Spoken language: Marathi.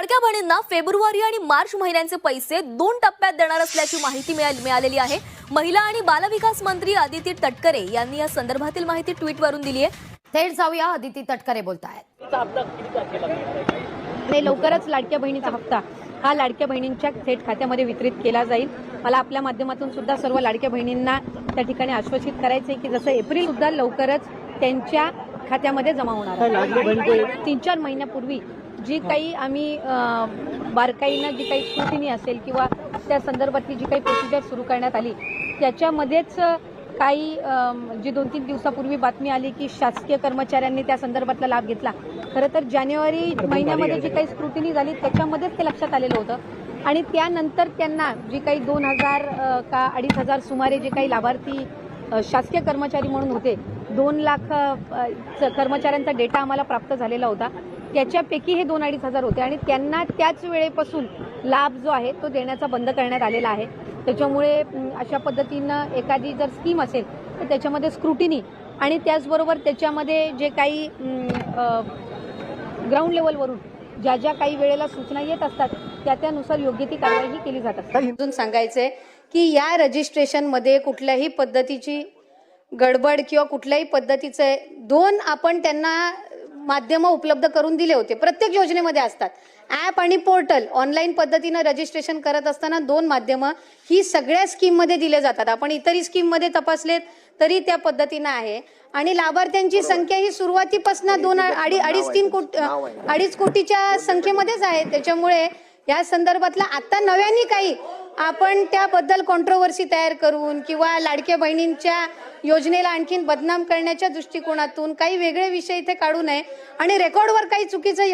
लाडक्या बहिणींना फेब्रुवारी आणि मार्च महिन्यांचे पैसे 2 टप्प्यात देणार असल्याची माहिती मिळालेली आहे। महिला आणि बालविकास मंत्री अदिती तटकरे यांनी या संदर्भातील माहिती ट्विटवरून दिली आहे। थेट जाऊया, अदिती तटकरे बोलतायत। लवकरच लाडक्या बहिणीचा हप्ता हा लाडक्या बहिणींच्या थेट खात्यामध्ये वितरित केला जाईल। मला आपल्या माध्यमातून सुद्धा सर्व लाडक्या बहिणींना त्या ठिकाणी आश्वासित करायचे की जसं एप्रिल सुद्धा लवकरच त्यांच्या खात्यामध्ये जमा होणार आहे। 3-4 महिन्यापूर्वी जी काही आम्ही बारकाईनं जी काही स्क्रुटिनी असेल किंवा त्या संदर्भातली जी काही प्रोसिजर सुरू करण्यात आली त्याच्यामध्येच काही जी 2-3 दिवसापूर्वी बातमी आली की शासकीय कर्मचाऱ्यांनी त्या संदर्भातला लाभ घेतला। खरं तर जानेवारी महिन्यामध्ये जी काही स्क्रुटिनी झाली त्याच्यामध्येच ते लक्षात आलेलं होतं आणि त्यानंतर त्यांना जी काही 2000 का 2500 सुमारे जे काही लाभार्थी शासकीय कर्मचारी म्हणून होते, 2 लाख कर्मचाऱ्यांचा डेटा आम्हाला प्राप्त झालेला होता। त्याच्यापैकी हे 2-2500 होते आणि त्यांना त्याच वेळेपासून लाभ जो आहे तो देण्याचा बंद करण्यात आलेला आहे। त्याच्यामुळे अशा पद्धतीनं एखादी जर स्कीम असेल तर त्याच्यामध्ये स्क्रुटिनी आणि त्याचबरोबर त्याच्यामध्ये जे काही ग्राउंड लेवलवरून ज्या काही वेळेला सूचना येत असतात त्यानुसार योग्य ती कारवाई केली जात असते। अजून सांगायचंय की या रजिस्ट्रेशनमध्ये कुठल्याही पद्धतीची गडबड किंवा कुठल्याही पद्धतीचे 2 आपण त्यांना माध्यम उपलब्ध करून दिले होते। प्रत्येक योजनेमध्ये असतात ॲप आणि पोर्टल। ऑनलाईन पद्धतीने रजिस्ट्रेशन करत असताना 2 माध्यम ही सगळ्या स्कीममध्ये दिले जातात। आपण इतरही स्कीममध्ये तपासलेत तरी त्या पद्धतीने आहे आणि लाभार्थ्यांची संख्या ही सुरुवातीपासून 2-2.5 कोटीच्या संख्येमध्येच आहे। त्याच्यामुळे या संदर्भातला आता नव्याने काही आपण त्याबद्दल कॉन्ट्रोवर्सी तयार करून किंवा लाडक्या बहिणींच्या योजनेला आणखीन बदनाम करण्याच्या दृष्टिकोनातून काही वेगळे विषय इथे काढू नये आणि रेकॉर्डवर काही चुकीचं